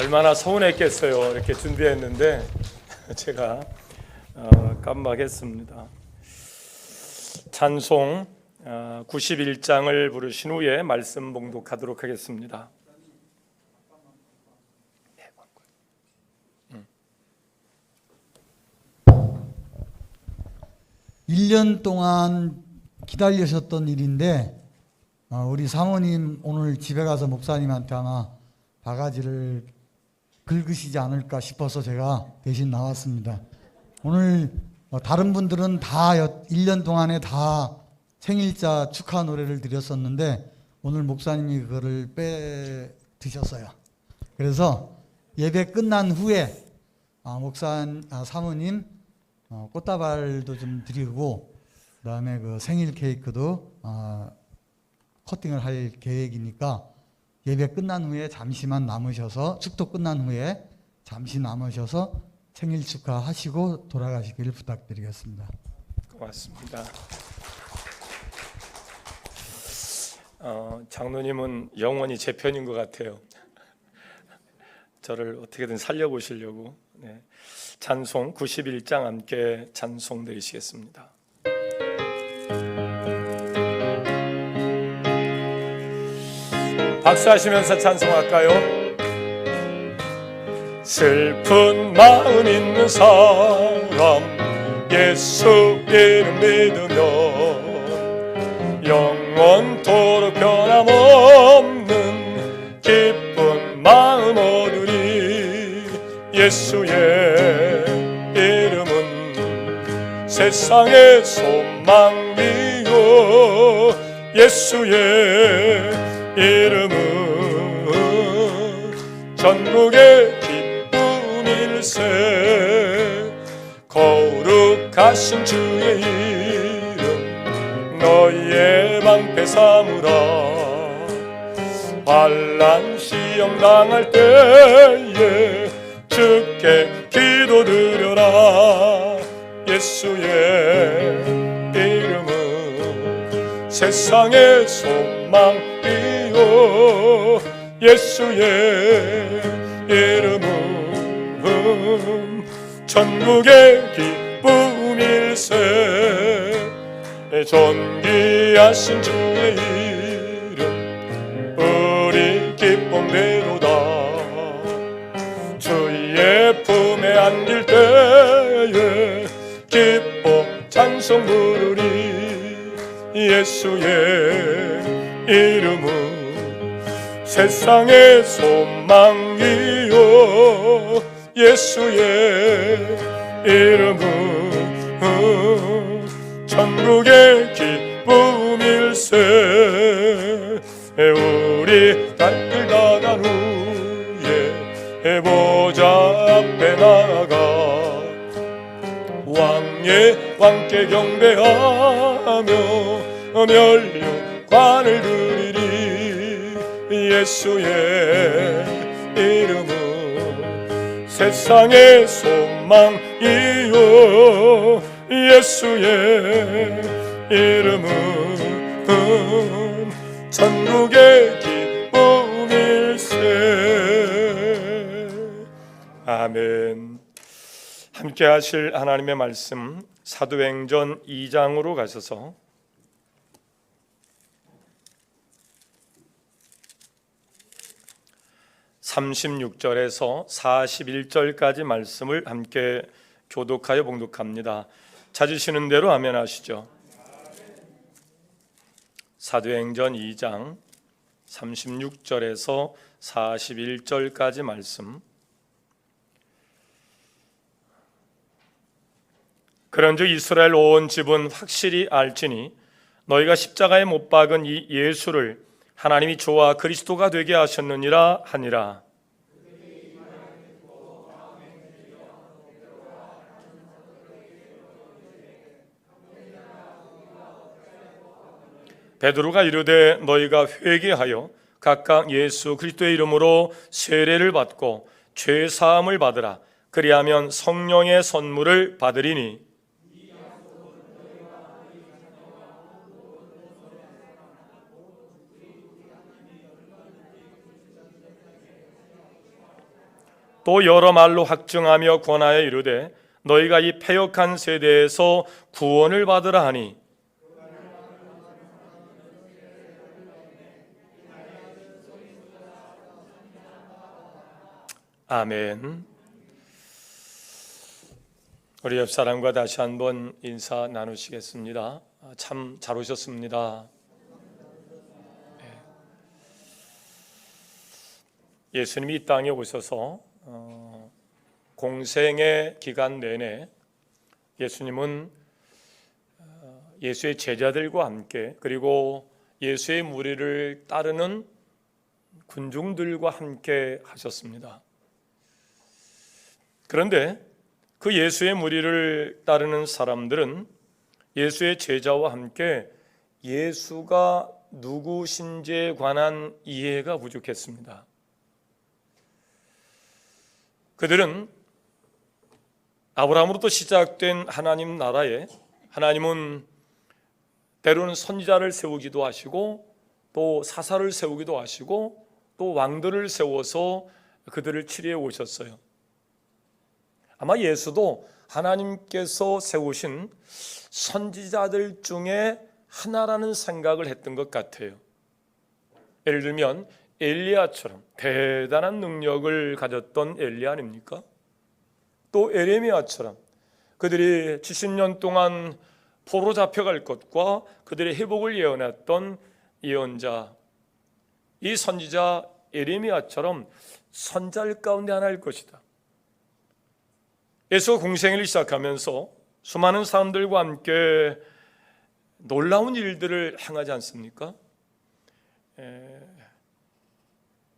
얼마나 서운했겠어요. 이렇게 준비했는데 제가 깜빡했습니다. 찬송 91장을 부르신 후에 말씀 봉독하도록 하겠습니다. 1년 동안 기다리셨던 일인데 우리 사모님 오늘 집에 가서 목사님한테 아마 바가지를 긁으시지 않을까 싶어서 제가 대신 나왔습니다. 오늘 다른 분들은 다 1년 동안에 다 생일자 축하 노래를 드렸었는데 오늘 목사님이 그거를 드셨어요. 그래서 예배 끝난 후에 사모님 꽃다발도 좀 드리고 그다음에 그 생일 케이크도 커팅을 할 계획이니까 예배 끝난 후에 잠시만 남으셔서 축도 끝난 후에 잠시 남으셔서 생일 축하하시고 돌아가시길 부탁드리겠습니다. 고맙습니다. 장로님은 영원히 제 편인 것 같아요. 저를 어떻게든 살려보시려고. 네. 찬송 91장 함께 찬송 드리시겠습니다. 박수하시면서 찬송할까요? 슬픈 마음 있는 사람 예수 이름 믿으면 영원토록 변함없는 기쁜 마음 얻으리. 예수의 이름은 세상의 소망이요 예수의 이름은 전국의 기쁨일세. 거룩하신 주의 이름 너희의 방패 삼으라. 환난 시험 당할 때에 주께 기도드려라. 예수의 이름은 세상의 소망이요 예수의 이름은 전국의 기쁨일세. 존귀하신 주의 이름 우리 기쁨대로다. 주의 품에 안길 때에 기뻐 찬송 부르리. 예수의 이름은 세상의 소망이요 예수의 이름은 전국의 기쁨일세. 우리 달길 다 간 후에 보좌 앞에 나아가 왕의 왕께 경배하며 멸류관을 드리리. 예수의 이름은 세상의 소망이요 예수의 이름은 천국의 기쁨일세. 아멘. 함께 하실 하나님의 말씀 사도행전 2장으로 가셔서 36절에서 41절까지 말씀을 함께 교독하여 봉독합니다. 찾으시는 대로 아멘 하시죠. 사도행전 2장 36절에서 41절까지 말씀. 그런즉 이스라엘 온 집은 확실히 알지니 너희가 십자가에 못 박은 이 예수를 하나님이 저와 그리스도가 되게 하셨느니라 하니라. 베드로가 이르되 너희가 회개하여 각각 예수 그리스도의 이름으로 세례를 받고 죄 사함을 받으라. 그리하면 성령의 선물을 받으리니 또 여러 말로 확증하며 권하여 이르되 너희가 이 패역한 세대에서 구원을 받으라 하니 아멘. 우리 옆 사람과 다시 한번 인사 나누시겠습니다. 참 잘 오셨습니다. 예수님이 이 땅에 오셔서 공생의 기간 내내 예수님은 예수의 제자들과 함께 그리고 예수의 무리를 따르는 군중들과 함께 하셨습니다. 그런데 그 예수의 무리를 따르는 사람들은 예수의 제자와 함께 예수가 누구신지에 관한 이해가 부족했습니다. 그들은 아브라함으로부터 시작된 하나님 나라에 하나님은 때로는 선지자를 세우기도 하시고 또 사사를 세우기도 하시고 또 왕들을 세워서 그들을 치료해 오셨어요. 아마 예수도 하나님께서 세우신 선지자들 중에 하나라는 생각을 했던 것 같아요. 예를 들면 엘리야처럼 대단한 능력을 가졌던 엘리야 아닙니까? 또 에레미야처럼 그들이 70년 동안 포로 잡혀갈 것과 그들의 회복을 예언했던 예언자, 이 선지자 에레미야처럼 선지자일 가운데 하나일 것이다. 예수가 공생애를 시작하면서 수많은 사람들과 함께 놀라운 일들을 행하지 않습니까?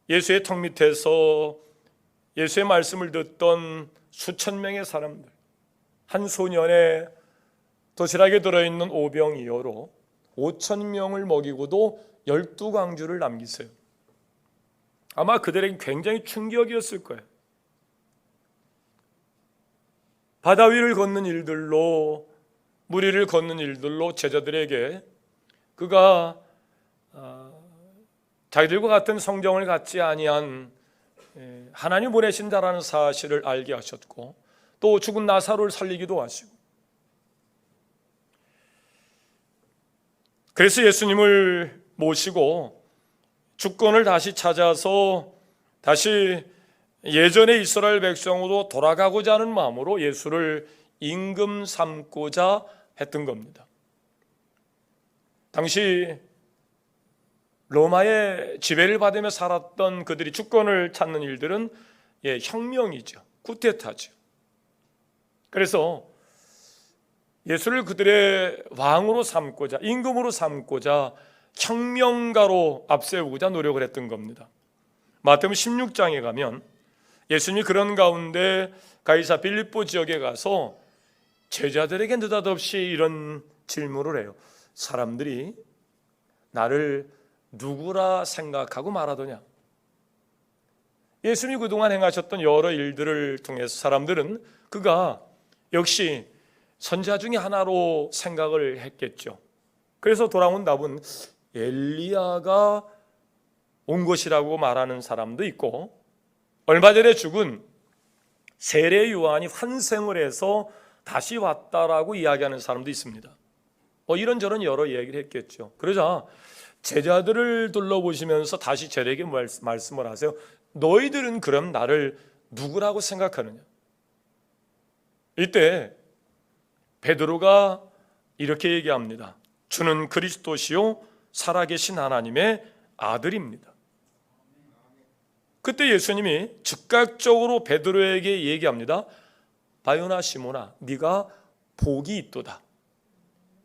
예수의 턱 밑에서 예수의 말씀을 듣던 수천 명의 사람들, 한 소년의 도시락에 들어있는 오병이어로 5천 명을 먹이고도 12광주를 남기세요. 아마 그들에게 굉장히 충격이었을 거예요. 바다 위를 걷는 일들로, 무리를 걷는 일들로 제자들에게 그가 자기들과 같은 성정을 갖지 아니한 하나님 보내신 자라는 사실을 알게 하셨고 또 죽은 나사로를 살리기도 하시고, 그래서 예수님을 모시고 주권을 다시 찾아서 다시 예전의 이스라엘 백성으로 돌아가고자 하는 마음으로 예수를 임금 삼고자 했던 겁니다. 당시 로마의 지배를 받으며 살았던 그들이 주권을 찾는 일들은 혁명이죠. 쿠데타죠. 그래서 예수를 그들의 왕으로 삼고자, 임금으로 삼고자 혁명가로 앞세우고자 노력을 했던 겁니다. 마태복음 16장에 가면 예수님이 그런 가운데 가이사 빌립보 지역에 가서 제자들에게 느닷없이 이런 질문을 해요. 사람들이 나를 누구라 생각하고 말하더냐? 예수님이 그동안 행하셨던 여러 일들을 통해서 사람들은 그가 역시 선지자 중에 하나로 생각을 했겠죠. 그래서 돌아온 답은 엘리야가 온 것이라고 말하는 사람도 있고, 얼마 전에 죽은 세례 요한이 환생을 해서 다시 왔다라고 이야기하는 사람도 있습니다. 이런저런 여러 얘기를 했겠죠. 그러자 제자들을 둘러보시면서 다시 제자에게 말씀을 하세요. 너희들은 그럼 나를 누구라고 생각하느냐? 이때 베드로가 이렇게 얘기합니다. 주는 그리스도시요 살아계신 하나님의 아들입니다. 그때 예수님이 즉각적으로 베드로에게 얘기합니다. 바요나 시몬아, 네가 복이 있도다.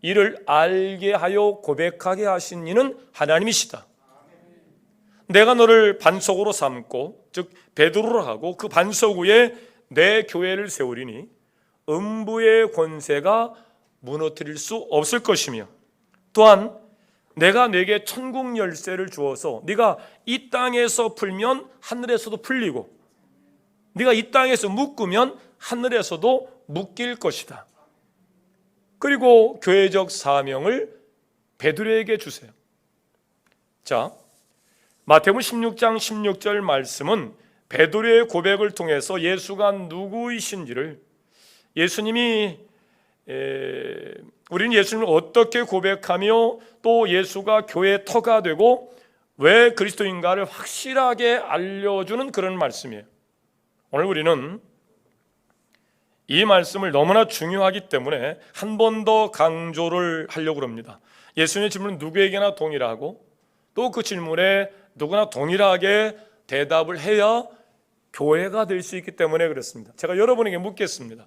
이를 알게 하여 고백하게 하신 이는 하나님이시다. 내가 너를 반석으로 삼고, 즉 베드로로 하고 그 반석 위에 내 교회를 세우리니 음부의 권세가 무너뜨릴 수 없을 것이며, 또한 내가 네게 천국 열쇠를 주어서 네가 이 땅에서 풀면 하늘에서도 풀리고 네가 이 땅에서 묶으면 하늘에서도 묶일 것이다. 그리고 교회적 사명을 베드로에게 주세요. 자, 마태복음 16장 16절 말씀은 베드로의 고백을 통해서 예수가 누구이신지를 예수님이 우리는 예수님을 어떻게 고백하며 또 예수가 교회의 터가 되고 왜 그리스도인가를 확실하게 알려주는 그런 말씀이에요. 오늘 우리는 이 말씀을 너무나 중요하기 때문에 한 번 더 강조를 하려고 합니다. 예수님의 질문은 누구에게나 동일하고 또 그 질문에 누구나 동일하게 대답을 해야 교회가 될 수 있기 때문에 그렇습니다. 제가 여러분에게 묻겠습니다.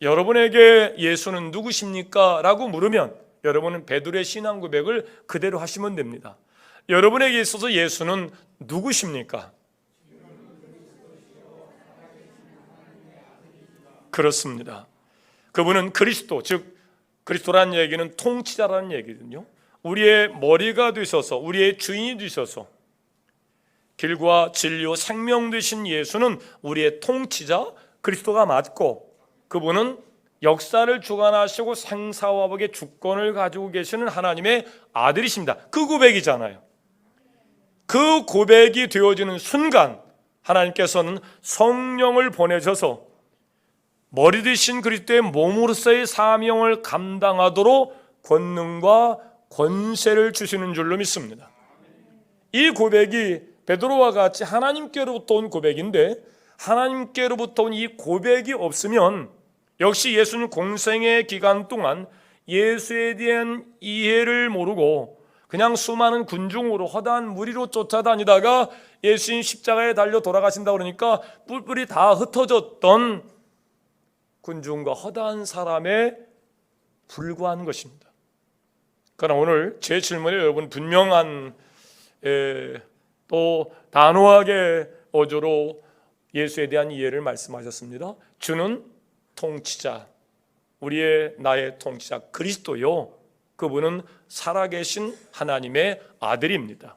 여러분에게 예수는 누구십니까? 라고 물으면 여러분은 베드로의 신앙 고백을 그대로 하시면 됩니다. 여러분에게 있어서 예수는 누구십니까? 그렇습니다. 그분은 그리스도, 즉 그리스도라는 얘기는 통치자라는 얘기거든요. 우리의 머리가 되셔서 우리의 주인이 되셔서 길과 진리와 생명 되신 예수는 우리의 통치자 그리스도가 맞고 그분은 역사를 주관하시고 생사화복의 주권을 가지고 계시는 하나님의 아들이십니다. 그 고백이잖아요. 그 고백이 되어지는 순간 하나님께서는 성령을 보내셔서 머리 되신 그리스도의 몸으로서의 사명을 감당하도록 권능과 권세를 주시는 줄로 믿습니다. 이 고백이 베드로와 같이 하나님께로부터 온 고백인데 하나님께로부터 온 이 고백이 없으면 역시 예수님 공생의 기간 동안 예수에 대한 이해를 모르고 그냥 수많은 군중으로 허다한 무리로 쫓아다니다가 예수님 십자가에 달려 돌아가신다 그러니까 뿔뿔이 다 흩어졌던 군중과 허다한 사람에 불과한 것입니다. 그러나 오늘 제 질문에 여러분 분명한 또 단호하게 어조로 예수에 대한 이해를 말씀하셨습니다. 주는 통치자, 우리의 나의 통치자 그리스도요. 그분은 살아계신 하나님의 아들입니다.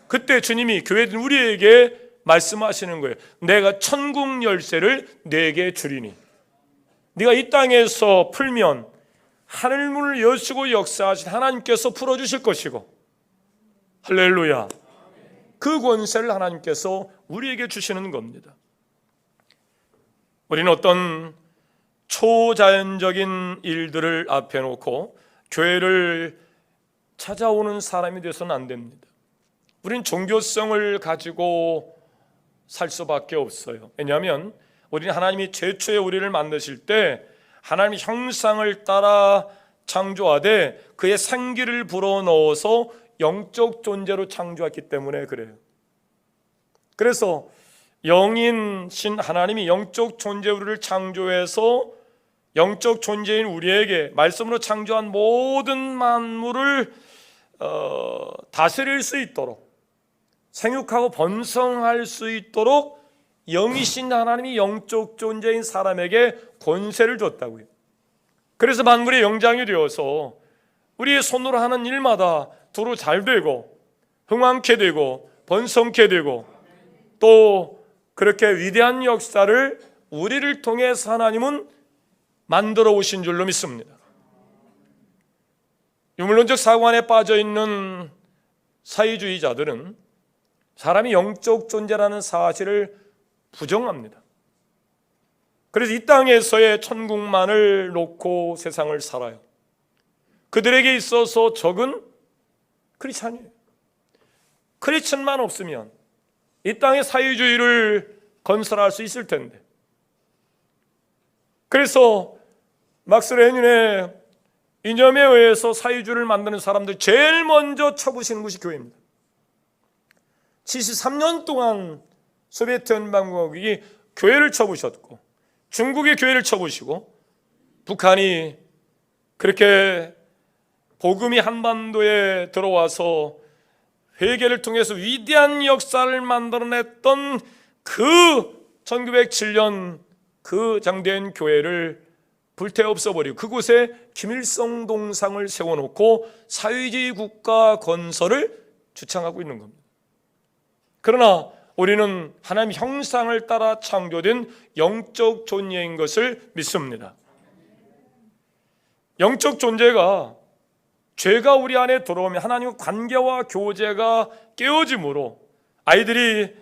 그때 주님이 교회들 우리에게 말씀하시는 거예요. 내가 천국 열쇠를 네게 주리니 네가 이 땅에서 풀면 하늘문을 여시고 역사하신 하나님께서 풀어주실 것이고 할렐루야. 그 권세를 하나님께서 우리에게 주시는 겁니다. 우리는 어떤 초자연적인 일들을 앞에 놓고 교회를 찾아오는 사람이 되어서는 안 됩니다. 우리는 종교성을 가지고 살 수밖에 없어요. 왜냐하면 우리는 하나님이 최초에 우리를 만드실 때 하나님의 형상을 따라 창조하되 그의 생기를 불어넣어서 영적 존재로 창조했기 때문에 그래요. 그래서 영인신 하나님이 영적 존재 우리를 창조해서 영적 존재인 우리에게 말씀으로 창조한 모든 만물을 다스릴 수 있도록 생육하고 번성할 수 있도록 영이신 하나님이 영적 존재인 사람에게 권세를 줬다고요. 그래서 만물의 영장이 되어서 우리의 손으로 하는 일마다 두루 잘 되고 흥왕케 되고 번성케 되고 또 그렇게 위대한 역사를 우리를 통해서 하나님은 만들어 오신 줄로 믿습니다. 유물론적 사관에 빠져 있는 사회주의자들은 사람이 영적 존재라는 사실을 부정합니다. 그래서 이 땅에서의 천국만을 놓고 세상을 살아요. 그들에게 있어서 적은 크리스찬이에요. 크리스찬만 없으면 이 땅의 사회주의를 건설할 수 있을 텐데. 그래서 막스 레닌의 이념에 의해서 사회주의를 만드는 사람들 제일 먼저 쳐부시는 것이 교회입니다. 73년 동안 소비에트 연방공화국이 교회를 쳐부셨고 중국의 교회를 쳐부시고 북한이 그렇게 복음이 한반도에 들어와서 회개를 통해서 위대한 역사를 만들어냈던 그 1907년 그 장대한 교회를 불태워 없애버리고 그곳에 김일성 동상을 세워놓고 사회주의 국가 건설을 주창하고 있는 겁니다. 그러나 우리는 하나님 형상을 따라 창조된 영적 존재인 것을 믿습니다. 영적 존재가 죄가 우리 안에 들어오면 하나님과 관계와 교제가 깨어짐으로 아이들이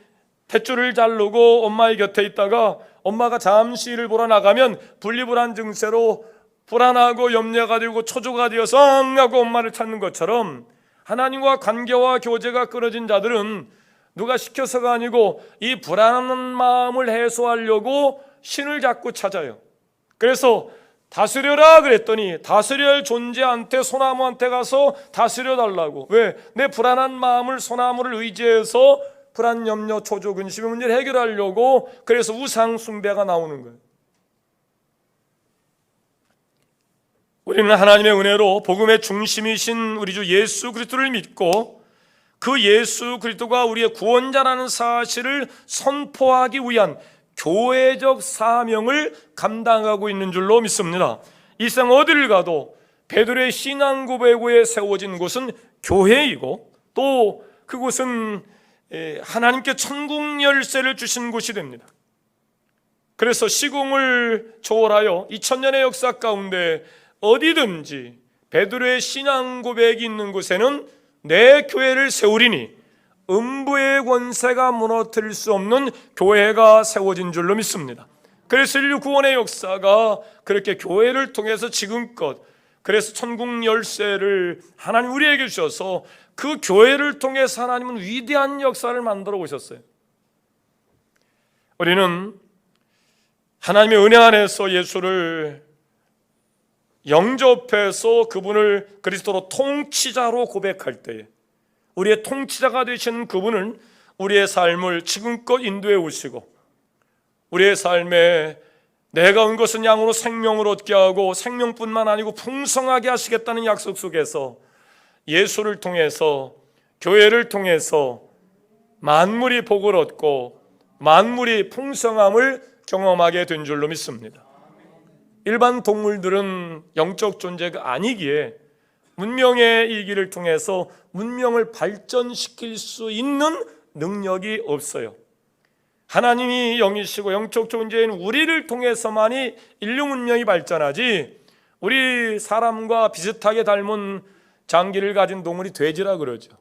탯줄을 자르고 엄마의 곁에 있다가 엄마가 잠시 일을 보러 나가면 분리불안 증세로 불안하고 염려가 되고 초조가 되어서 하고 엄마를 찾는 것처럼 하나님과 관계와 교제가 끊어진 자들은 누가 시켜서가 아니고 이 불안한 마음을 해소하려고 신을 자꾸 찾아요. 그래서 다스려라 그랬더니 다스려야 할 존재한테, 소나무한테 가서 다스려 달라고. 왜? 내 불안한 마음을 소나무를 의지해서 불안, 염려, 초조, 근심의 문제를 해결하려고. 그래서 우상 숭배가 나오는 거예요. 우리는 하나님의 은혜로 복음의 중심이신 우리 주 예수 그리스도를 믿고 그 예수 그리스도가 우리의 구원자라는 사실을 선포하기 위한 교회적 사명을 감당하고 있는 줄로 믿습니다. 이 세상 어디를 가도 베드로의 신앙 고백 위에 세워진 곳은 교회이고 또 그곳은 하나님께 천국 열쇠를 주신 곳이 됩니다. 그래서 시공을 초월하여 2000년의 역사 가운데 어디든지 베드로의 신앙 고백이 있는 곳에는 내 교회를 세우리니 음부의 권세가 무너뜨릴 수 없는 교회가 세워진 줄로 믿습니다. 그래서 인류 구원의 역사가 그렇게 교회를 통해서 지금껏, 그래서 천국 열쇠를 하나님 우리에게 주셔서 그 교회를 통해서 하나님은 위대한 역사를 만들어 오셨어요. 우리는 하나님의 은혜 안에서 예수를 영접해서 그분을 그리스도로 통치자로 고백할 때에 우리의 통치자가 되신 그분은 우리의 삶을 지금껏 인도해 오시고 우리의 삶에 내가 온 것은 양으로 생명을 얻게 하고 생명뿐만 아니고 풍성하게 하시겠다는 약속 속에서 예수를 통해서 교회를 통해서 만물이 복을 얻고 만물이 풍성함을 경험하게 된 줄로 믿습니다. 일반 동물들은 영적 존재가 아니기에 문명의 이 길을 통해서 문명을 발전시킬 수 있는 능력이 없어요. 하나님이 영이시고 영적 존재인 우리를 통해서만이 인류 문명이 발전하지, 우리 사람과 비슷하게 닮은 장기를 가진 동물이 돼지라 그러죠.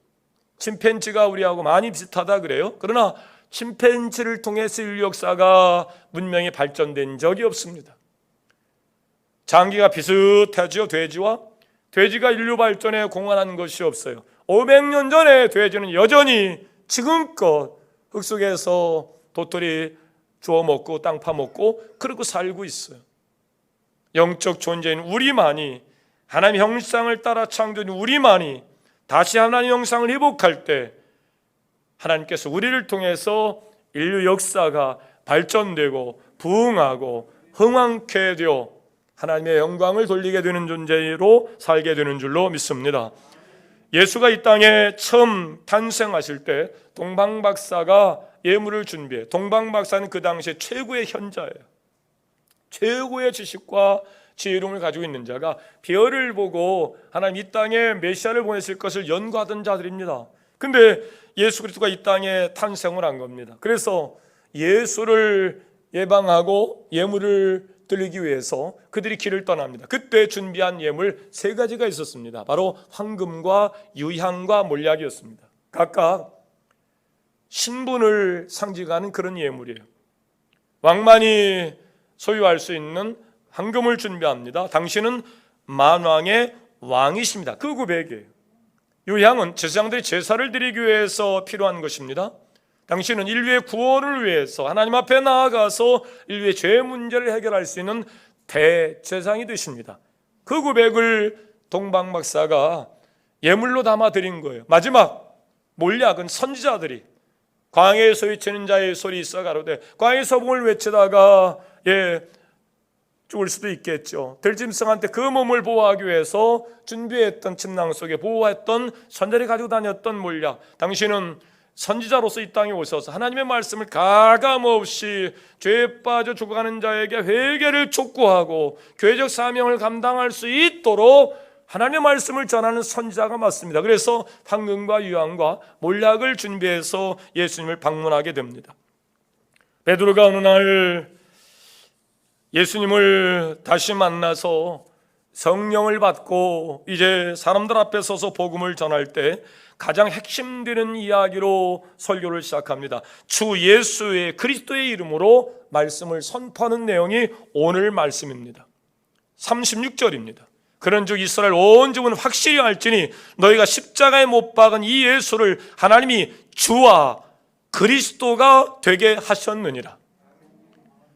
침팬지가 우리하고 많이 비슷하다 그래요. 그러나 침팬지를 통해서 인류 역사가 문명이 발전된 적이 없습니다. 장기가 비슷하죠. 돼지가 인류 발전에 공헌한 것이 없어요. 500년 전에 돼지는 여전히 지금껏 흙 속에서 도토리 주워 먹고 땅 파먹고 그러고 살고 있어요. 영적 존재인 우리만이, 하나님의 형상을 따라 창조된 우리만이 다시 하나님의 형상을 회복할 때 하나님께서 우리를 통해서 인류 역사가 발전되고 부흥하고 흥왕케 되어 하나님의 영광을 돌리게 되는 존재로 살게 되는 줄로 믿습니다. 예수가 이 땅에 처음 탄생하실 때 동방박사가 예물을 준비해, 동방박사는 그 당시에 최고의 현자예요. 최고의 지식과 지혜로움을 가지고 있는 자가 별을 보고 하나님 이 땅에 메시아를 보내실 것을 연구하던 자들입니다. 근데 예수 그리스도가 이 땅에 탄생을 한 겁니다. 그래서 예수를 예방하고 예물을 드리기 위해서 그들이 길을 떠납니다. 그때 준비한 예물 3가지가 있었습니다. 바로 황금과 유향과 몰약이었습니다. 각각 신분을 상징하는 그런 예물이에요. 왕만이 소유할 수 있는 황금을 준비합니다. 당신은 만왕의 왕이십니다. 그 고백이에요. 유향은 제사장들이 제사를 드리기 위해서 필요한 것입니다. 당신은 인류의 구원을 위해서 하나님 앞에 나아가서 인류의 죄 문제를 해결할 수 있는 대제사장이 되십니다. 그 고백을 동방박사가 예물로 담아 드린 거예요. 마지막 몰약은 선지자들이 광야에서 외치는 자의 소리 있어 가로되, 광야에서 복을 외치다가 죽을 수도 있겠죠. 들짐승한테 그 몸을 보호하기 위해서 준비했던 침낭 속에 보호했던 선자들이 가지고 다녔던 몰약. 당신은 선지자로서 이 땅에 오셔서 하나님의 말씀을 가감없이 죄에 빠져 죽어가는 자에게 회개를 촉구하고 교회적 사명을 감당할 수 있도록 하나님의 말씀을 전하는 선지자가 맞습니다. 그래서 황금과 유향과 몰약을 준비해서 예수님을 방문하게 됩니다. 베드로가 어느 날 예수님을 다시 만나서 성령을 받고 이제 사람들 앞에 서서 복음을 전할 때 가장 핵심되는 이야기로 설교를 시작합니다. 주 예수의 그리스도의 이름으로 말씀을 선포하는 내용이 오늘 말씀입니다. 36절입니다. 그런즉 이스라엘 온 집은 확실히 알지니 너희가 십자가에 못 박은 이 예수를 하나님이 주와 그리스도가 되게 하셨느니라.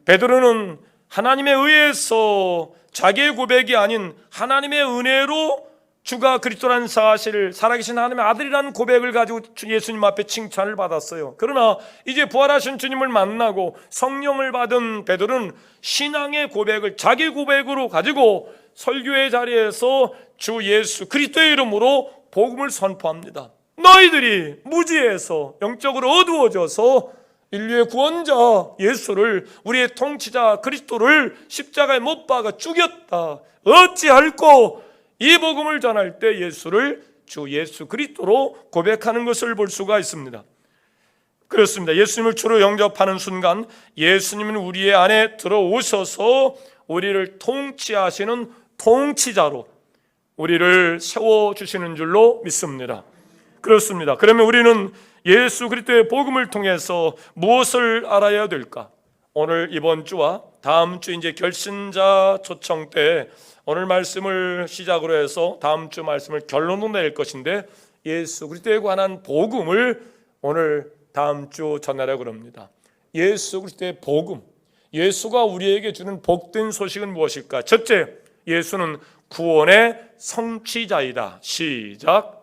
베드로는 하나님에 의해서 자기의 고백이 아닌 하나님의 은혜로 주가 그리스도라는 사실을, 살아계신 하나님의 아들이라는 고백을 가지고 예수님 앞에 칭찬을 받았어요. 그러나 이제 부활하신 주님을 만나고 성령을 받은 베드로는 신앙의 고백을 자기 고백으로 가지고 설교의 자리에서 주 예수 그리스도의 이름으로 복음을 선포합니다. 너희들이 무지에서 영적으로 어두워져서 인류의 구원자 예수를, 우리의 통치자 그리스도를 십자가에 못 박아 죽였다. 어찌할꼬 이 복음을 전할 때 예수를 주 예수 그리스도로 고백하는 것을 볼 수가 있습니다. 그렇습니다. 예수님을 주로 영접하는 순간 예수님은 우리의 안에 들어오셔서 우리를 통치하시는 통치자로 우리를 세워주시는 줄로 믿습니다. 그렇습니다. 그러면 우리는 예수 그리스도의 복음을 통해서 무엇을 알아야 될까? 오늘 이번 주와 다음 주 이제 결신자 초청 때 오늘 말씀을 시작으로 해서 다음 주 말씀을 결론으로 낼 것인데 예수 그리스도에 관한 복음을 오늘 다음 주 전하려고 합니다. 예수 그리스도의 복음, 예수가 우리에게 주는 복된 소식은 무엇일까? 첫째, 예수는 구원의 성취자이다. 시작.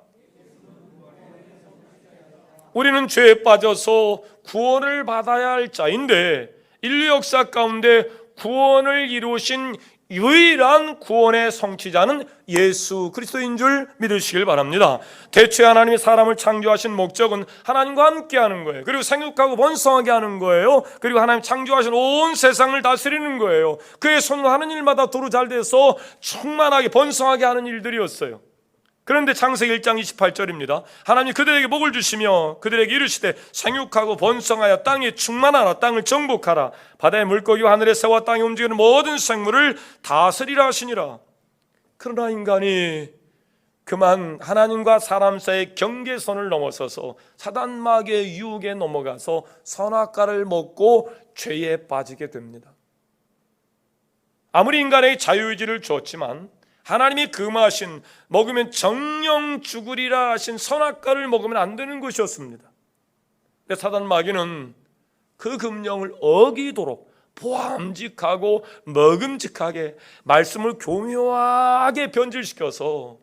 우리는 죄에 빠져서 구원을 받아야 할 자인데 인류 역사 가운데 구원을 이루신 유일한 구원의 성취자는 예수 그리스도인 줄 믿으시길 바랍니다. 대체 하나님이 사람을 창조하신 목적은 하나님과 함께하는 거예요. 그리고 생육하고 번성하게 하는 거예요. 그리고 하나님 창조하신 온 세상을 다스리는 거예요. 그의 손으로 하는 일마다 도로 잘 돼서 충만하게 번성하게 하는 일들이었어요. 그런데 창세기 1장 28절입니다. 하나님이 그들에게 복을 주시며 그들에게 이르시되 생육하고 번성하여 땅에 충만하라. 땅을 정복하라. 바다의 물고기와 하늘의 새와 땅에 움직이는 모든 생물을 다스리라 하시니라. 그러나 인간이 그만 하나님과 사람 사이의 경계선을 넘어서서 사단 마귀의 유혹에 넘어가서 선악과를 먹고 죄에 빠지게 됩니다. 아무리 인간에게 자유의지를 주었지만 하나님이 금하신 먹으면 정령 죽으리라 하신 선악과를 먹으면 안 되는 것이었습니다. 근데 사단 마귀는 그 금령을 어기도록 보암직하고 먹음직하게 말씀을 교묘하게 변질시켜서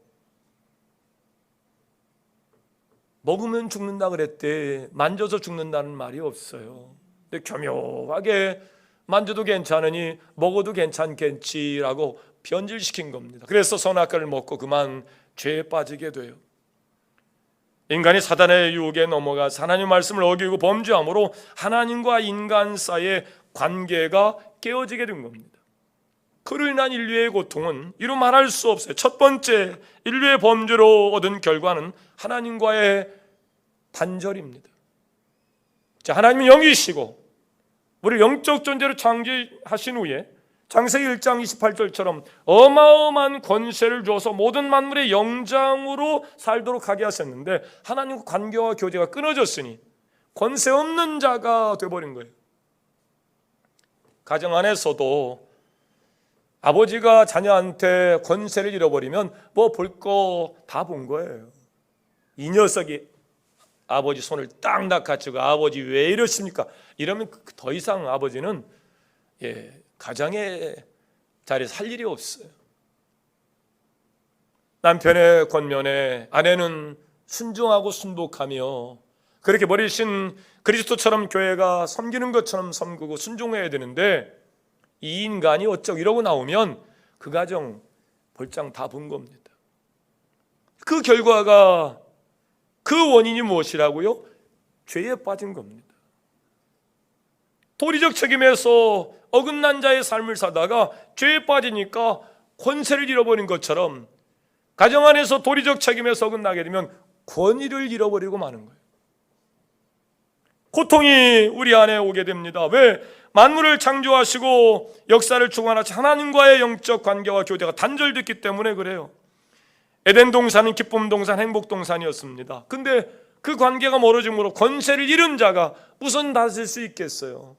먹으면 죽는다 그랬대. 만져서 죽는다는 말이 없어요. 근데 교묘하게 만져도 괜찮으니 먹어도 괜찮겠지라고 변질시킨 겁니다. 그래서 선악과를 먹고 그만 죄에 빠지게 돼요. 인간이 사단의 유혹에 넘어가 하나님 말씀을 어기고 범죄함으로 하나님과 인간 사이의 관계가 깨어지게 된 겁니다. 그로 인한 인류의 고통은 이루 말할 수 없어요. 첫 번째, 인류의 범죄로 얻은 결과는 하나님과의 단절입니다. 자, 하나님은 영이시고 우리를 영적 존재로 창조하신 후에 창세기 1장 28절처럼 어마어마한 권세를 주어서 모든 만물의 영장으로 살도록 하게 하셨는데 하나님과 관계와 교제가 끊어졌으니 권세 없는 자가 되어버린 거예요. 가정 안에서도 아버지가 자녀한테 권세를 잃어버리면 뭐 볼 거 다 본 거예요. 이 녀석이 아버지 손을 딱 낚아채고 아버지 왜 이러십니까? 이러면 더 이상 아버지는 가정의 자리에 살 일이 없어요. 남편의 권면에 아내는 순종하고 순복하며 그렇게 버리신 그리스도처럼 교회가 섬기는 것처럼 섬기고 순종해야 되는데 이 인간이 어쩌고 이러고 나오면 그 가정 볼장 다 본 겁니다. 그 결과가 그 원인이 무엇이라고요? 죄에 빠진 겁니다. 도리적 책임에서 어긋난 자의 삶을 사다가 죄에 빠지니까 권세를 잃어버린 것처럼 가정 안에서 도리적 책임에서 어긋나게 되면 권위를 잃어버리고 마는 거예요. 고통이 우리 안에 오게 됩니다. 왜? 만물을 창조하시고 역사를 주관하신 하나님과의 영적 관계와 교제가 단절됐기 때문에 그래요. 에덴 동산은 기쁨 동산, 행복 동산이었습니다. 근데 그 관계가 멀어짐으로 권세를 잃은 자가 무슨 다스릴 수 있겠어요?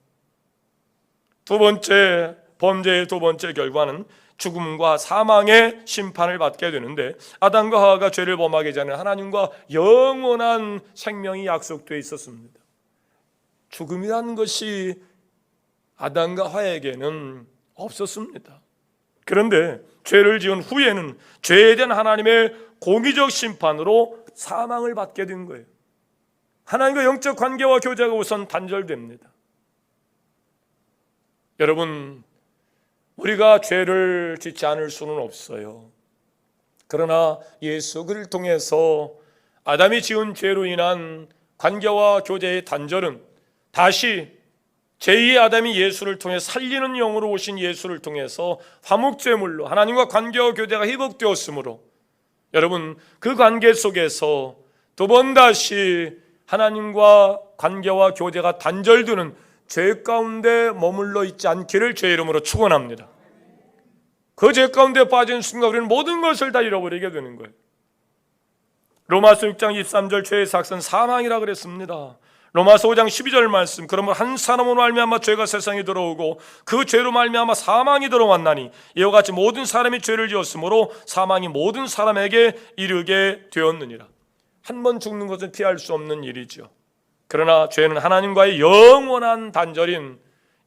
두 번째, 범죄의 두 번째 결과는 죽음과 사망의 심판을 받게 되는데, 아담과 하와가 죄를 범하기 전에 하나님과 영원한 생명이 약속되어 있었습니다. 죽음이라는 것이 아담과 하와에게는 없었습니다. 그런데 죄를 지은 후에는 죄에 대한 하나님의 공의적 심판으로 사망을 받게 된 거예요. 하나님과 영적 관계와 교제가 우선 단절됩니다. 여러분, 우리가 죄를 짓지 않을 수는 없어요. 그러나 예수 그리스도를 통해서 아담이 지은 죄로 인한 관계와 교제의 단절은 다시 제2의 아담이 예수를 통해 살리는 영으로 오신 예수를 통해서 화목제물로 하나님과 관계와 교제가 회복되었으므로, 여러분, 그 관계 속에서 두 번 다시 하나님과 관계와 교제가 단절되는 죄 가운데 머물러 있지 않기를 주의 이름으로 축원합니다. 그 죄 가운데 빠진 순간 우리는 모든 것을 다 잃어버리게 되는 거예요. 로마서 6장 23절 죄의 삭은 사망이라 그랬습니다. 로마서 5장 12절 말씀, 그러므로 한 사람으로 말미암아 죄가 세상에 들어오고 그 죄로 말미암아 사망이 들어왔나니 이와 같이 모든 사람이 죄를 지었으므로 사망이 모든 사람에게 이르게 되었느니라. 한 번 죽는 것은 피할 수 없는 일이죠. 그러나 죄는 하나님과의 영원한 단절인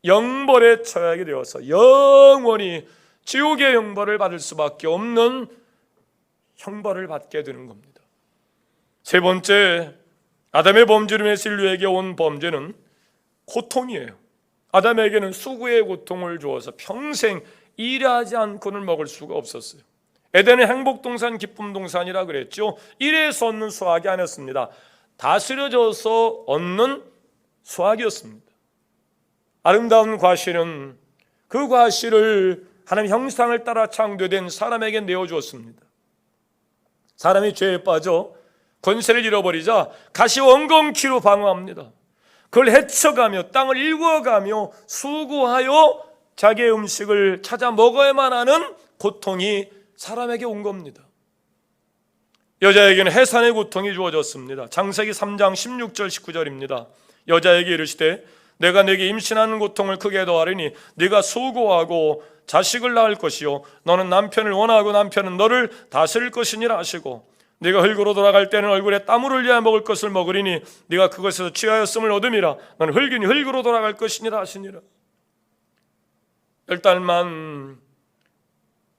영벌에 처하게 되어서 영원히 지옥의 형벌을 받을 수밖에 없는 형벌을 받게 되는 겁니다. 세 번째, 아담의 범죄로 인해서 인류에게 온 범죄는 고통이에요. 아담에게는 수고의 고통을 주어서 평생 일하지 않고는 먹을 수가 없었어요. 에덴의 행복동산, 기쁨동산이라 그랬죠. 일해서 얻는 수확이 아니었습니다. 다스려져서 얻는 수확이었습니다. 아름다운 과실은 그 과실을 하나님의 형상을 따라 창조된 사람에게 내어주었습니다. 사람이 죄에 빠져 권세를 잃어버리자 가시원검키로 방어합니다. 그걸 헤쳐가며 땅을 일구어가며 수고하여 자기의 음식을 찾아 먹어야만 하는 고통이 사람에게 온 겁니다. 여자에게는 해산의 고통이 주어졌습니다. 창세기 3장 16절 19절입니다. 여자에게 이르시되 내가 네게 임신하는 고통을 크게 더하리니 네가 수고하고 자식을 낳을 것이요 너는 남편을 원하고 남편은 너를 다스릴 것이니라 하시고 네가 흙으로 돌아갈 때는 얼굴에 땀을 흘려야 먹을 것을 먹으리니 네가 그것에서 취하였음을 얻음이라 너는 흙이니 흙으로 돌아갈 것이니라 하시니라. 10달만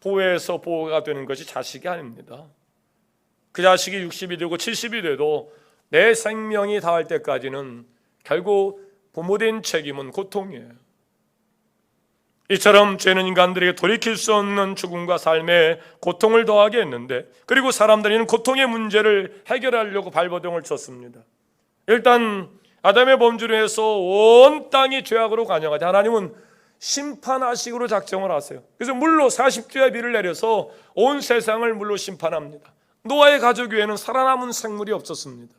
보호해서 보호가 되는 것이 자식이 아닙니다. 그 자식이 60이 되고 70이 돼도 내 생명이 닿을 때까지는 결국 부모된 책임은 고통이에요. 이처럼 죄는 인간들에게 돌이킬 수 없는 죽음과 삶에 고통을 더하게 했는데, 그리고 사람들은 고통의 문제를 해결하려고 발버둥을 쳤습니다. 일단 아담의 범죄로 해서 온 땅이 죄악으로 관영하자 하나님은 심판하식으로 작정을 하세요. 그래서 물로 40주의 비를 내려서 온 세상을 물로 심판합니다. 노아의 가족 외에는 살아남은 생물이 없었습니다.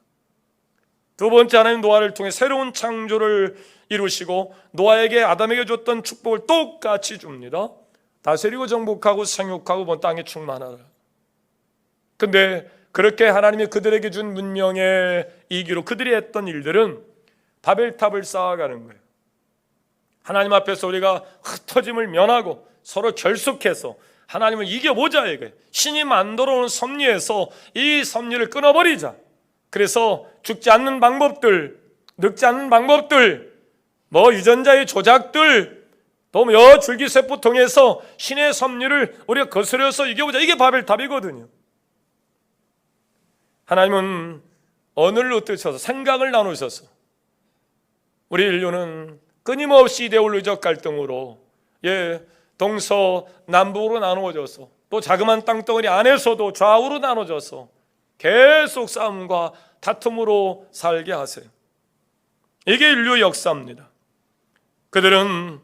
두 번째, 하나님 노아를 통해 새로운 창조를 이루시고 노아에게 아담에게 줬던 축복을 똑같이 줍니다. 다스리고 정복하고 생육하고 본 땅에 충만하라. 근데 그렇게 하나님이 그들에게 준 문명의 이기로 그들이 했던 일들은 바벨탑을 쌓아가는 거예요. 하나님 앞에서 우리가 흩어짐을 면하고 서로 결속해서 하나님을 이겨보자 이거예요. 신이 만들어 온 섭리에서 이 섭리를 끊어버리자. 그래서 죽지 않는 방법들, 늙지 않는 방법들, 유전자의 조작들, 또 줄기세포 통해서 신의 섭리를 우리가 거스려서 이겨보자. 이게 바벨탑이거든요. 하나님은 언어를 흩으셔서 생각을 나누셔서 우리 인류는 끊임없이 이데올로기적 갈등으로 동서남북으로 나누어져서 또 자그마한 땅덩어리 안에서도 좌우로 나눠져서 계속 싸움과 다툼으로 살게 하세요. 이게 인류의 역사입니다. 그들은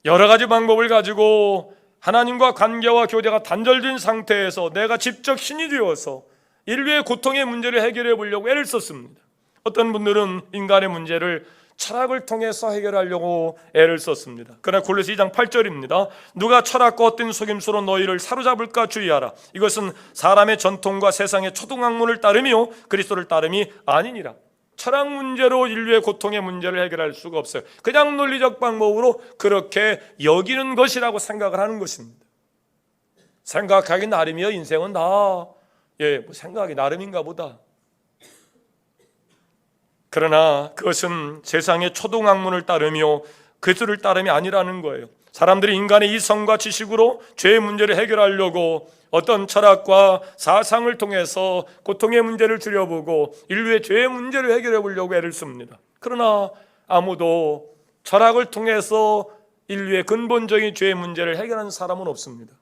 여러 가지 방법을 가지고 하나님과 관계와 교제가 단절된 상태에서 내가 직접 신이 되어서 인류의 고통의 문제를 해결해 보려고 애를 썼습니다. 어떤 분들은 인간의 문제를 철학을 통해서 해결하려고 애를 썼습니다. 그러나 골로새 2장 8절입니다. 누가 철학과 헛된 속임수로 너희를 사로잡을까 주의하라. 이것은 사람의 전통과 세상의 초등학문을 따르며 그리스도를 따름이 아니니라. 철학 문제로 인류의 고통의 문제를 해결할 수가 없어요. 그냥 논리적 방법으로 그렇게 여기는 것이라고 생각을 하는 것입니다. 생각하기 나름이요. 인생은 다 생각이 나름인가 보다. 그러나 그것은 세상의 초등학문을 따르며 그리스도를 따름이 아니라는 거예요. 사람들이 인간의 이성과 지식으로 죄의 문제를 해결하려고 어떤 철학과 사상을 통해서 고통의 문제를 줄여보고 인류의 죄의 문제를 해결해 보려고 애를 씁니다. 그러나 아무도 철학을 통해서 인류의 근본적인 죄의 문제를 해결하는 사람은 없습니다.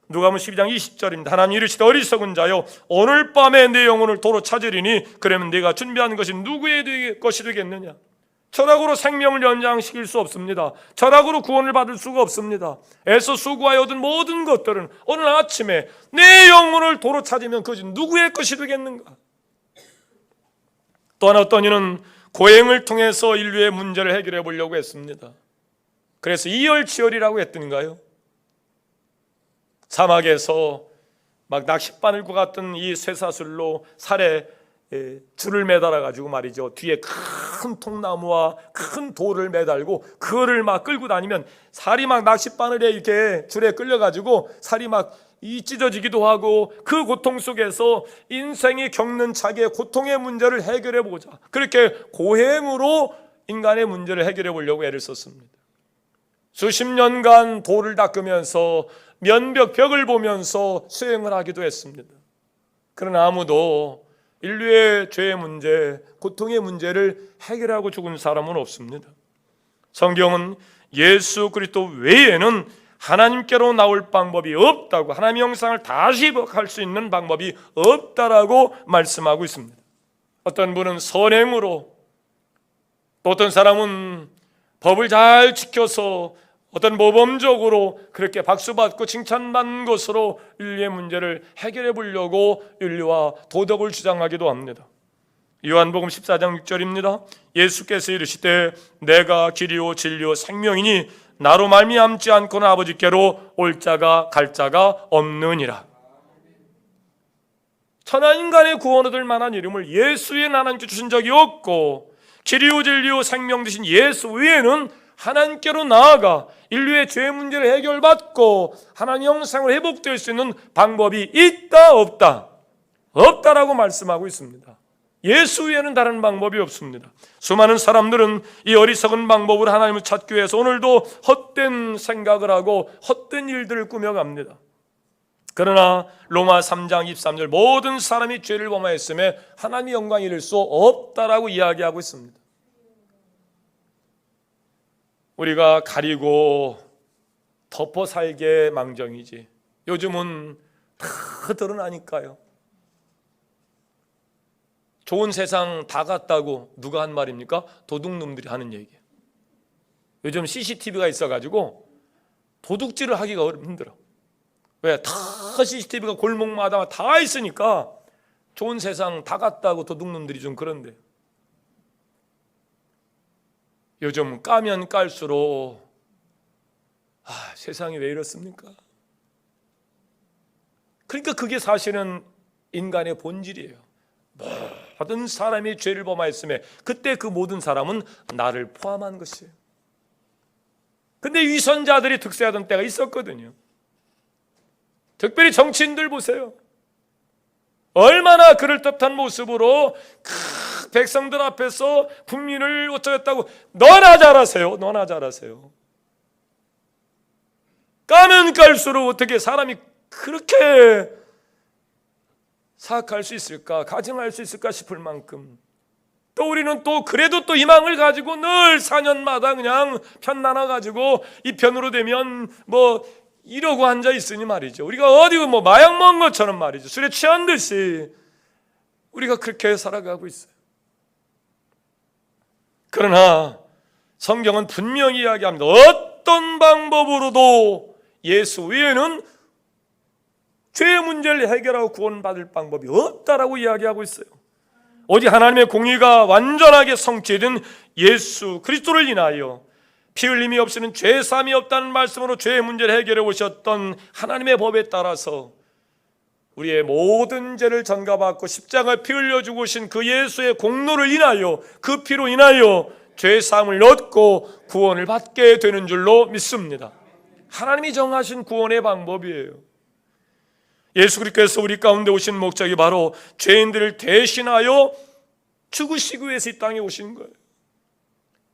누가복음 12장 20절입니다. 하나님 이르시되 어리석은 자여 오늘 밤에 내 영혼을 도로 찾으리니 그러면 네가 준비한 것이 누구의 것이 되겠느냐. 철학으로 생명을 연장시킬 수 없습니다. 철학으로 구원을 받을 수가 없습니다. 애써 수고하여 얻은 모든 것들은 오늘 아침에 내 영혼을 도로 찾으면 그것이 누구의 것이 되겠는가. 또한 어떤 이는 고행을 통해서 인류의 문제를 해결해 보려고 했습니다. 그래서 이열치열이라고 했던가요? 사막에서 막 낚싯바늘과 같은 이 쇠사슬로 살에 줄을 매달아 가지고 말이죠, 뒤에 큰 통나무와 큰 돌을 매달고 그거를 막 끌고 다니면 살이 막 낚싯바늘에 이렇게 줄에 끌려 가지고 살이 막 찢어지기도 하고 그 고통 속에서 인생이 겪는 자기의 고통의 문제를 해결해 보자, 그렇게 고행으로 인간의 문제를 해결해 보려고 애를 썼습니다. 수십 년간 돌을 닦으면서 면벽벽을 보면서 수행을 하기도 했습니다. 그러나 아무도 인류의 죄의 문제, 고통의 문제를 해결하고 죽은 사람은 없습니다. 성경은 예수 그리스도 외에는 하나님께로 나올 방법이 없다고, 하나님의 형상을 다시 회복할 수 있는 방법이 없다라고 말씀하고 있습니다. 어떤 분은 선행으로, 또 어떤 사람은 법을 잘 지켜서 어떤 모범적으로 그렇게 박수받고 칭찬받는 것으로 인류의 문제를 해결해 보려고 윤리와 도덕을 주장하기도 합니다. 요한복음 14장 6절입니다. 예수께서 이르시되 내가 길이요 진리요 생명이니 나로 말미암지 않고는 아버지께로 올 자가 갈 자가 없느니라. 천하 인간의 구원 얻을 만한 이름을 예수의 하나님께 주신 적이 없고, 길이요 진리요 생명 되신 예수 외에는 하나님께로 나아가 인류의 죄 문제를 해결받고 하나님 형상으로 회복될 수 있는 방법이 있다 없다? 없다라고 말씀하고 있습니다. 예수 외에는 다른 방법이 없습니다. 수많은 사람들은 이 어리석은 방법으로 하나님을 찾기 위해서 오늘도 헛된 생각을 하고 헛된 일들을 꾸며갑니다. 그러나 로마 3장 23절 모든 사람이 죄를 범하였음에 하나님의 영광을 이룰 수 없다라고 이야기하고 있습니다. 우리가 가리고 덮어 살게 망정이지 요즘은 다 드러나니까요. 좋은 세상 다 갔다고 누가 한 말입니까? 도둑놈들이 하는 얘기예요. 요즘 CCTV가 있어가지고 도둑질을 하기가 힘들어. 왜? 다 CCTV가 골목마다 다 있으니까 좋은 세상 다 갔다고 도둑놈들이 좀 그런데, 요즘 까면 깔수록 세상이 왜 이렇습니까? 그러니까 그게 사실은 인간의 본질이에요. 모든 사람이 죄를 범하였음에 그때 그 모든 사람은 나를 포함한 것이에요. 근데 위선자들이 득세하던 때가 있었거든요. 특별히 정치인들 보세요. 얼마나 그럴듯한 모습으로 백성들 앞에서 국민을 어쩌겠다고, 너나 잘하세요, 너나 잘하세요. 까면 깔수록 어떻게 사람이 그렇게 사악할 수 있을까, 가증할 수 있을까 싶을 만큼, 또 우리는 또 그래도 또 희망을 가지고 늘 4년마다 그냥 편 나눠가지고 이 편으로 되면 뭐 이러고 앉아 있으니 말이죠. 우리가 어디 뭐 마약 먹은 것처럼 말이죠. 술에 취한 듯이 우리가 그렇게 살아가고 있어요. 그러나 성경은 분명히 이야기합니다. 어떤 방법으로도 예수 외에는 죄의 문제를 해결하고 구원받을 방법이 없다라고 이야기하고 있어요. 오직 하나님의 공의가 완전하게 성취된 예수 그리스도를 인하여 피 흘림이 없이는 죄 사함이 없다는 말씀으로 죄의 문제를 해결해 오셨던 하나님의 법에 따라서 우리의 모든 죄를 전가받고 십자가에 피 흘려 죽으신 그 예수의 공로를 인하여 그 피로 인하여 죄 사함을 얻고 구원을 받게 되는 줄로 믿습니다. 하나님이 정하신 구원의 방법이에요. 예수 그리스도께서 우리 가운데 오신 목적이 바로 죄인들을 대신하여 죽으시기 위해서 이 땅에 오신 거예요.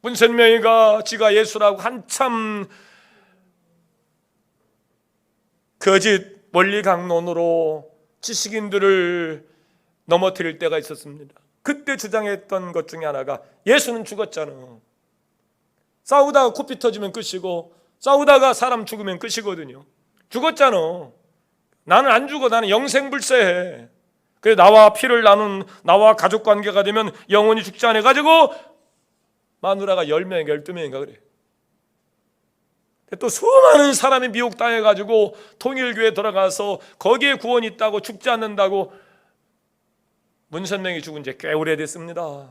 문선명이가 지가 예수라고 한참 거짓 원리 강론으로 지식인들을 넘어뜨릴 때가 있었습니다. 그때 주장했던 것 중에 하나가 예수는 죽었잖아. 싸우다가 코피 터지면 끝이고 싸우다가 사람 죽으면 끝이거든요. 죽었잖아. 나는 안 죽어. 나는 영생불세해. 그래 나와 피를 나눈 나와 가족관계가 되면 영원히 죽지 않아 가지고 마누라가 10명, 12명인가 그래. 또 수많은 사람이 미혹당해가지고 통일교회 들어가서 거기에 구원이 있다고 죽지 않는다고 문선명이 죽은 지 꽤 오래됐습니다.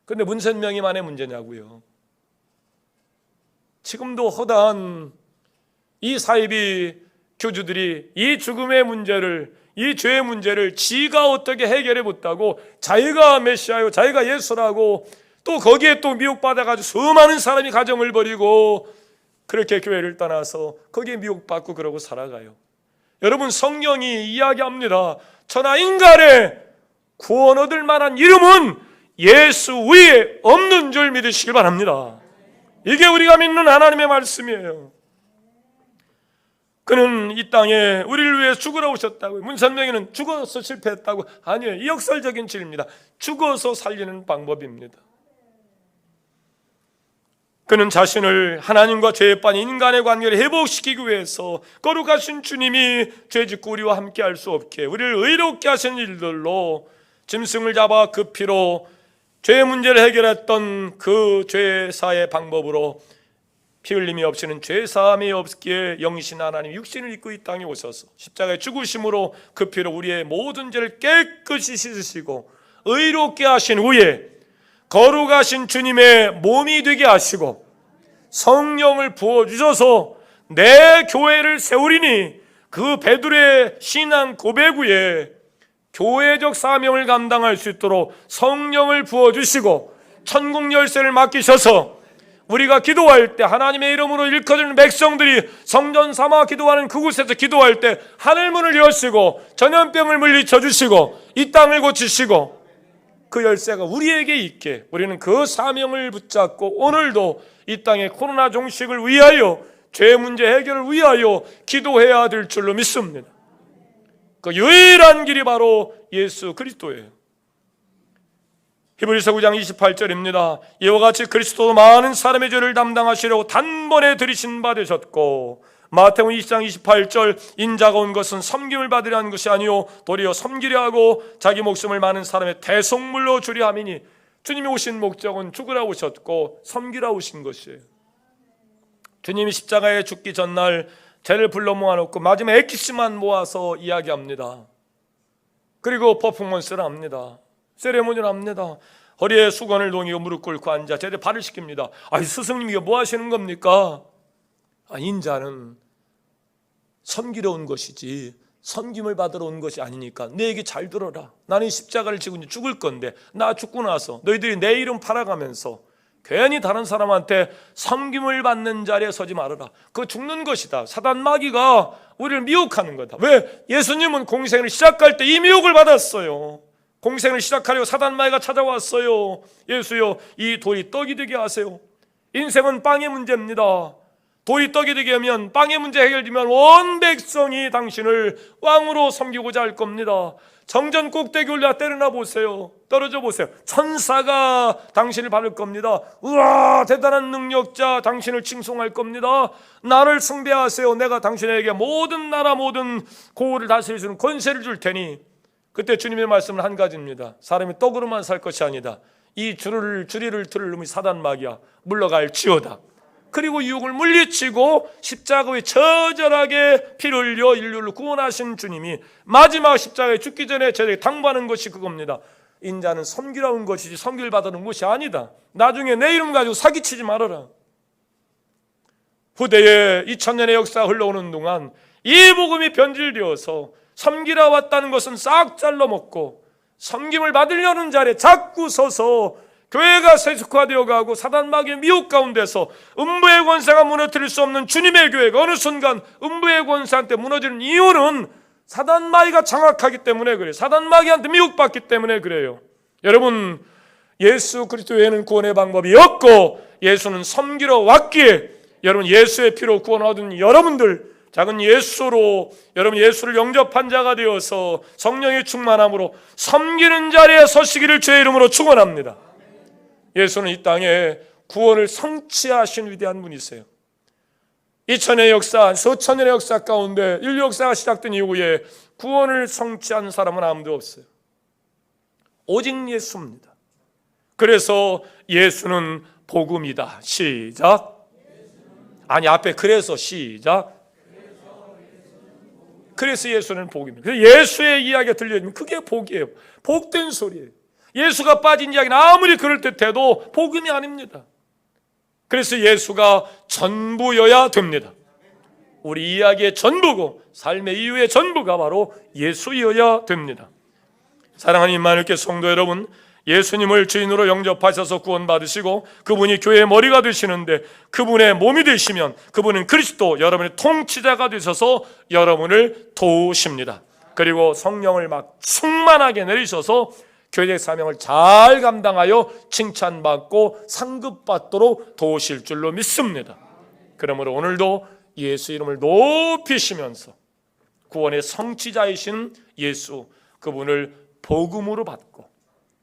그런데 문선명이만의 문제냐고요. 지금도 허다한 이 사이비 교주들이 이 죽음의 문제를 이 죄의 문제를 지가 어떻게 해결해 못하고 자기가 메시아요 자기가 예수라고 또 거기에 또 미혹받아가지고 수많은 사람이 가정을 버리고 그렇게 교회를 떠나서 거기에 미혹받고 그러고 살아가요. 여러분 성경이 이야기합니다. 천하 인간의 구원 얻을 만한 이름은 예수 위에 없는 줄 믿으시길 바랍니다. 이게 우리가 믿는 하나님의 말씀이에요. 그는 이 땅에 우리를 위해 죽으러 오셨다고요. 문선명이는 죽어서 실패했다고. 아니에요. 이 역설적인 진리입니다. 죽어서 살리는 방법입니다. 그는 자신을 하나님과 죄에 빠진 인간의 관계를 회복시키기 위해서 거룩하신 주님이 죄짓고 우리와 함께 할 수 없게 우리를 의롭게 하신 일들로 짐승을 잡아 그 피로 죄의 문제를 해결했던 그 죄사의 방법으로 피 흘림이 없이는 죄사함이 없기에 영이신 하나님 육신을 입고 이 땅에 오셔서 십자가의 죽으심으로 그 피로 우리의 모든 죄를 깨끗이 씻으시고 의롭게 하신 후에 거룩하신 주님의 몸이 되게 하시고 성령을 부어주셔서 내 교회를 세우리니 그 베드로의 신앙 고백 후에 교회적 사명을 감당할 수 있도록 성령을 부어주시고 천국 열쇠를 맡기셔서 우리가 기도할 때 하나님의 이름으로 일컬어지는 백성들이 성전 삼아 기도하는 그곳에서 기도할 때 하늘문을 여시고 전염병을 물리쳐 주시고 이 땅을 고치시고 그 열쇠가 우리에게 있게 우리는 그 사명을 붙잡고 오늘도 이 땅의 코로나 종식을 위하여 죄 문제 해결을 위하여 기도해야 될 줄로 믿습니다. 그 유일한 길이 바로 예수 그리스도예요. 히브리서 9장 28절입니다. 이와 같이 그리스도도 많은 사람의 죄를 담당하시려고 단번에 들이신 바 되셨고 마태복음 20장 28절 인자가 온 것은 섬김을 받으려 하는 것이 아니요 도리어 섬기려 하고 자기 목숨을 많은 사람의 대속물로 주려 함이니 주님이 오신 목적은 죽으라 오셨고 섬기라 오신 것이에요. 주님이 십자가에 죽기 전날 죄를 불러 모아놓고 마지막 엑기스만 모아서 이야기합니다. 그리고 퍼포먼스를 합니다. 세레모니를 합니다. 허리에 수건을 동이고 무릎 꿇고 앉아 제대 발을 시킵니다. 아니 스승님 이거 뭐 하시는 겁니까? 인자는 섬기러 온 것이지 섬김을 받으러 온 것이 아니니까 내 얘기 잘 들어라. 나는 십자가를 지고 죽을 건데 나 죽고 나서 너희들이 내 이름 팔아가면서 괜히 다른 사람한테 섬김을 받는 자리에 서지 말아라. 그거 죽는 것이다. 사단 마귀가 우리를 미혹하는 거다. 왜? 예수님은 공생을 시작할 때 이 미혹을 받았어요. 공생을 시작하려고 사단 마귀가 찾아왔어요. 예수여 이 돌이 떡이 되게 하세요. 인생은 빵의 문제입니다. 돌이 떡이 되게 하면 빵의 문제 해결되면 온 백성이 당신을 왕으로 섬기고자 할 겁니다. 정전 꼭대기 올라 때려나 보세요. 떨어져 보세요. 천사가 당신을 받을 겁니다. 우와 대단한 능력자 당신을 칭송할 겁니다. 나를 숭배하세요. 내가 당신에게 모든 나라 모든 고을을 다스릴 수 있는 권세를 줄 테니. 그때 주님의 말씀은 한 가지입니다. 사람이 떡으로만 살 것이 아니다. 이 주리를 틀을 놈이 사단 마귀야. 물러갈지어다. 그리고 유혹을 물리치고 십자가에 처절하게 피를 흘려 인류를 구원하신 주님이 마지막 십자가에 죽기 전에 저에게 당부하는 것이 그겁니다. 인자는 섬기러 온 것이지 섬기를 받으러 온 것이 아니다. 나중에 내 이름 가지고 사기치지 말아라. 후대에 2000년의 역사가 흘러오는 동안 이 복음이 변질되어서 섬기러 왔다는 것은 싹 잘라먹고 섬김을 받으려는 자리에 자꾸 서서 교회가 세속화되어 가고 사단마귀의 미혹 가운데서 음부의 권세가 무너뜨릴 수 없는 주님의 교회가 어느 순간 음부의 권세한테 무너지는 이유는 사단마귀가 장악하기 때문에 그래요. 사단마귀한테 미혹받기 때문에 그래요. 여러분, 예수 그리스도 외에는 구원의 방법이 없고 예수는 섬기러 왔기에 여러분, 예수의 피로 구원 얻은 여러분들, 작은 예수로 여러분 예수를 영접한 자가 되어서 성령의 충만함으로 섬기는 자리에 서시기를 주의 이름으로 축원합니다. 예수는 이 땅에 구원을 성취하신 위대한 분이세요. 2000년의 역사, 수천 년의 역사 가운데 인류 역사가 시작된 이후에 구원을 성취한 사람은 아무도 없어요. 오직 예수입니다. 그래서 예수는 복음이다. 시작. 아니, 앞에 그래서 시작. 그래서 예수는 복입니다. 예수의 이야기가 들려지면 그게 복이에요. 복된 소리예요. 예수가 빠진 이야기는 아무리 그럴듯해도 복음이 아닙니다. 그래서 예수가 전부여야 됩니다. 우리 이야기의 전부고 삶의 이유의 전부가 바로 예수여야 됩니다. 사랑하는 임마누엘 성도 여러분, 예수님을 주인으로 영접하셔서 구원받으시고 그분이 교회의 머리가 되시는데 그분의 몸이 되시면 그분은 그리스도 여러분의 통치자가 되셔서 여러분을 도우십니다. 그리고 성령을 막 충만하게 내리셔서 교회적 사명을 잘 감당하여 칭찬받고 상급받도록 도우실 줄로 믿습니다. 그러므로 오늘도 예수 이름을 높이시면서 구원의 성취자이신 예수, 그분을 복음으로 받고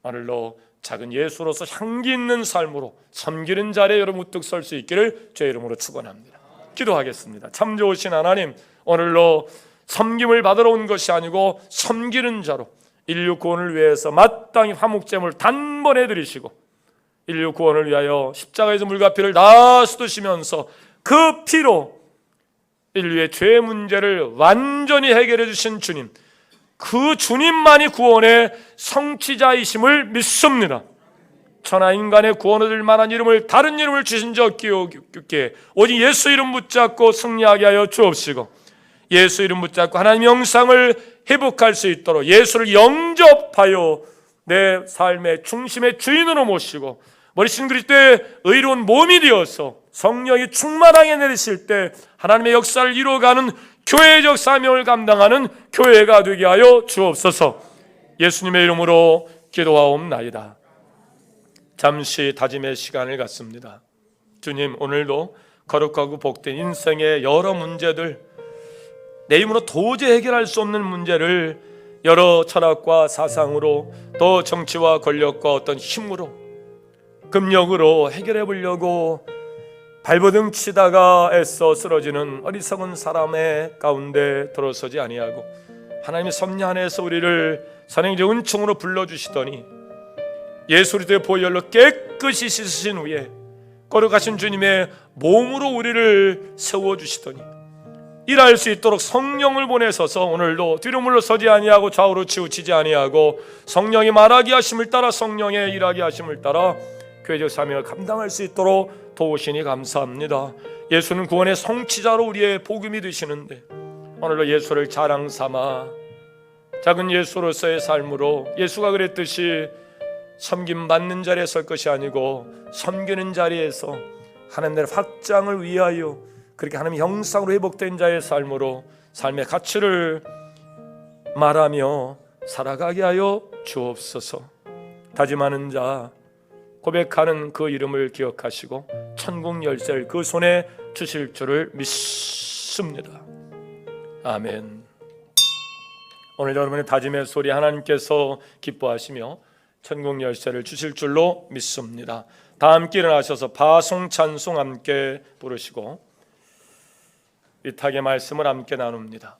오늘로 작은 예수로서 향기 있는 삶으로 섬기는 자리에 여러분 우뚝 설 수 있기를 주의 이름으로 축원합니다. 기도하겠습니다. 참 좋으신 하나님, 오늘로 섬김을 받으러 온 것이 아니고 섬기는 자로 인류 구원을 위해서 마땅히 화목제물을 단번에 드리시고 인류 구원을 위하여 십자가에서 물과 피를 다 쏟으시면서 그 피로 인류의 죄 문제를 완전히 해결해 주신 주님, 그 주님만이 구원의 성취자이심을 믿습니다. 천하 인간의 구원 얻을 만한 이름을 다른 이름을 주신 적 없게 오직 예수 이름 붙잡고 승리하게 하여 주옵시고 예수 이름 붙잡고 하나님의 영상을 회복할 수 있도록 예수를 영접하여 내 삶의 중심의 주인으로 모시고 머리신 그리스도의 의로운 몸이 되어서 성령이 충만하게 내리실 때 하나님의 역사를 이루어가는 교회적 사명을 감당하는 교회가 되게 하여 주옵소서. 예수님의 이름으로 기도하옵나이다. 잠시 다짐의 시간을 갖습니다. 주님, 오늘도 거룩하고 복된 인생의 여러 문제들, 내 힘으로 도저히 해결할 수 없는 문제를 여러 철학과 사상으로 또 정치와 권력과 어떤 힘으로 금력으로 해결해 보려고 발버둥 치다가 애써 쓰러지는 어리석은 사람의 가운데 들어서지 아니하고 하나님의 섭리 안에서 우리를 선행적 은총으로 불러주시더니 예수 그리스도의 보혈로 깨끗이 씻으신 후에 거룩하신 주님의 몸으로 우리를 세워주시더니 일할 수 있도록 성령을 보내셔서 오늘도 뒤로 물러서지 아니하고 좌우로 치우치지 아니하고 성령이 말하게 하심을 따라 성령의 일하게 하심을 따라 교회적 사명을 감당할 수 있도록 도우시니 감사합니다. 예수는 구원의 성취자로 우리의 복음이 되시는데 오늘도 예수를 자랑 삼아 작은 예수로서의 삶으로 예수가 그랬듯이 섬김 받는 자리에 설 것이 아니고 섬기는 자리에서 하나님 나라의 확장을 위하여 그렇게 하나님의 형상으로 회복된 자의 삶으로 삶의 가치를 말하며 살아가게 하여 주옵소서. 다짐하는 자, 고백하는 그 이름을 기억하시고 천국 열쇠를 그 손에 주실 줄을 믿습니다. 아멘. 오늘 여러분의 다짐의 소리 하나님께서 기뻐하시며 천국 열쇠를 주실 줄로 믿습니다. 다 함께 일어나셔서 바송 찬송 함께 부르시고 위탁의 말씀을 함께 나눕니다.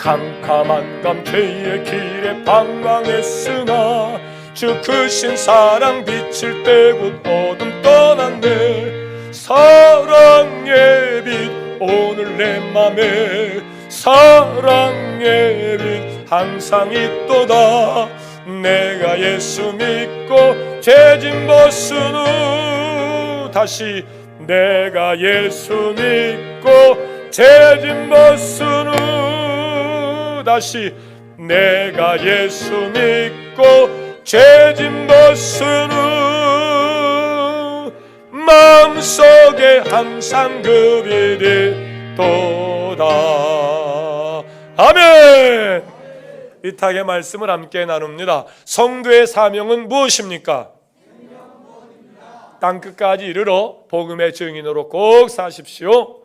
캄캄한 감죄의 길에 방황했으나 주 크신 사랑 빛을 떼고 어둠 떠났네. 사랑의 빛 오늘 내 맘에 사랑의 빛 항상 있도다. 내가 예수 믿고 죄짐 벗은 후 다시 내가 예수 믿고 죄짐 벗은 후 다시 내가 예수 믿고 죄짐 벗은 후 마음속에 항상 그 빛이 도다. 아멘. 위탁의 말씀을 함께 나눕니다. 성도의 사명은 무엇입니까? 땅끝까지 이르러 복음의 증인으로 꼭 사십시오.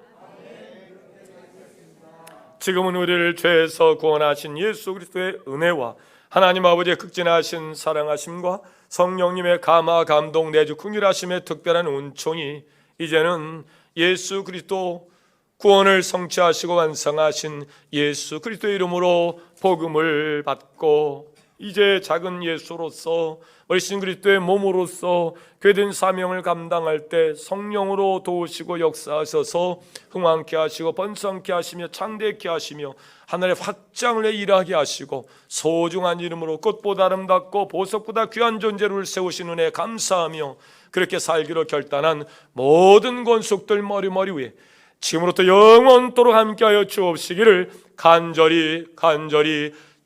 지금은 우리를 죄에서 구원하신 예수 그리스도의 은혜와 하나님 아버지의 극진하신 사랑하심과 성령님의 감화 감동 내주 긍휼하심의 특별한 은총이 이제는 예수 그리스도 구원을 성취하시고 완성하신 예수 그리스도의 이름으로 복음을 받고 이제 작은 예수로서 어리신 그리스도의 몸으로서 괴된 사명을 감당할 때 성령으로 도우시고 역사하셔서 흥왕케 하시고 번성케 하시며 창대케 하시며 하늘의 확장을 일하게 하시고 소중한 이름으로 꽃보다 아름답고 보석보다 귀한 존재를 세우신 은혜에 감사하며 그렇게 살기로 결단한 모든 권속들 머리 위에 지금부터 영원토록 함께하여 주옵시기를 간절히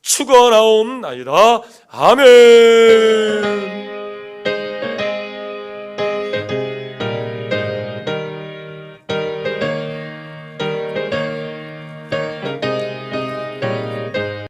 축원하옵나이다. 아멘.